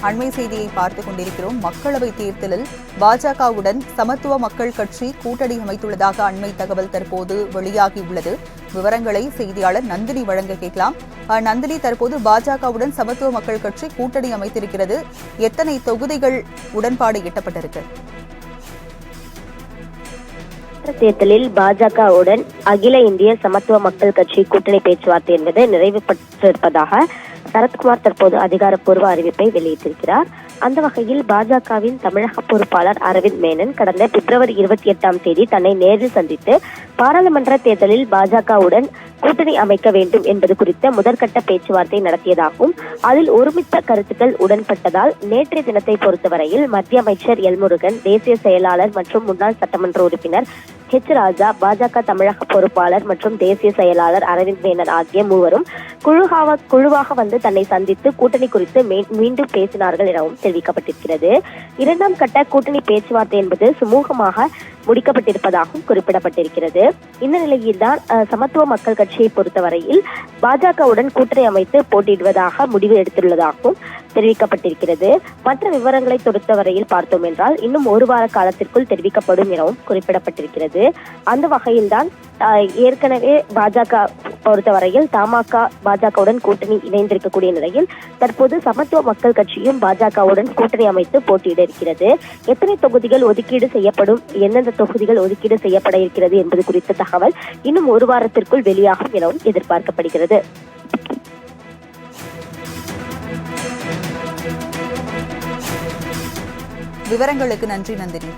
அண்மை செய்தியை பார்த்துக் கொண்டிருக்கிறோம். மக்களவைத் தேர்தலில் பாஜகவுடன் சமத்துவ மக்கள் கட்சி கூட்டணி அமைத்துள்ளதாக அண்மை தகவல் தற்போது வெளியாகியுள்ளது. விவரங்களை செய்தியாளர் நந்தினி வழங்க கேட்கலாம். நந்தினி, தற்போது பாஜகவுடன் சமத்துவ மக்கள் கட்சி கூட்டணி அமைத்திருக்கிறது. எத்தனை தொகுதிகள் உடன்பாடு எட்டப்பட்டிருக்கு? தேர்தலில் பாஜகவுடன் அகில இந்திய சமத்துவ மக்கள் கட்சி கூட்டணி பேச்சுவார்த்தை என்பது நிறைவு பெற்றிருப்பதாக சரத்குமார் தற்போது அதிகாரப்பூர்வ அறிவிப்பை வெளியிட்டிருக்கிறார். அந்த வகையில் பாஜகவின் தமிழக பொறுப்பாளர் அரவிந்த் மேனன் கடந்த பிப்ரவரி 28ஆம் தேதி தன்னை நேரில் சந்தித்து பாராளுமன்ற தேர்தலில் பாஜகவுடன் கூட்டணி அமைக்க வேண்டும் என்பது குறித்த முதற்கட்ட பேச்சுவார்த்தை நடத்தியதாகவும் அதில் ஒருமித்த கருத்துக்கள் உடன்பட்டதால் நேற்றைய தினத்தை பொறுத்தவரையில் மத்திய அமைச்சர் எல் முருகன், தேசிய செயலாளர் மற்றும் முன்னாள் சட்டமன்ற உறுப்பினர் ஹெச் ராஜா, பாஜக தமிழக பொறுப்பாளர் மற்றும் தேசிய செயலாளர் அரவிந்த் மேனன் ஆகிய மூவரும் குழுவாக வந்து தன்னை சந்தித்து கூட்டணி குறித்து மீண்டும் பேசினார்கள் எனவும் தெரிவிக்கப்பட்டிருக்கிறது. இரண்டாம் கட்ட கூட்டணி பேச்சுவார்த்தை என்பது சுமூகமாக முடிக்கப்பட்டிருப்பதாகவும் குறிப்பிடப்பட்டிருக்கிறது. இந்த நிலையில்தான் சமத்துவ மக்கள் கட்சியை பொறுத்தவரையில் பாஜகவுடன் கூட்டணி அமைத்து போட்டியிடுவதாக முடிவு எடுத்துள்ளதாகவும் தெரிவிக்கப்பட்டிருக்கிறது. மற்ற விவரங்களை பொறுத்தவரையில் பார்த்தோம் என்றால் இன்னும் ஒரு வார காலத்திற்குள் தெரிவிக்கப்படும் எனவும் குறிப்பிடப்பட்டிருக்கிறது. அந்த வகையில்தான் ஏற்கனவே பாஜக பொறுத்தவரையில் தமாக பாஜகவுடன் கூட்டணி இணைந்திருக்கக்கூடிய நிலையில் தற்போது சமத்துவ மக்கள் கட்சியும் பாஜகவுடன் கூட்டணி அமைத்து போட்டியிட இருக்கிறது. எத்தனை தொகுதிகள் ஒதுக்கீடு செய்யப்படும், எந்தெந்த தொகுதிகள் ஒதுக்கீடு செய்யப்பட இருக்கிறது என்பது குறித்த தகவல் இன்னும் ஒரு வாரத்திற்குள் வெளியாகும் எனவும் எதிர்பார்க்கப்படுகிறது. விவரங்களுக்கு நன்றி நந்தினி.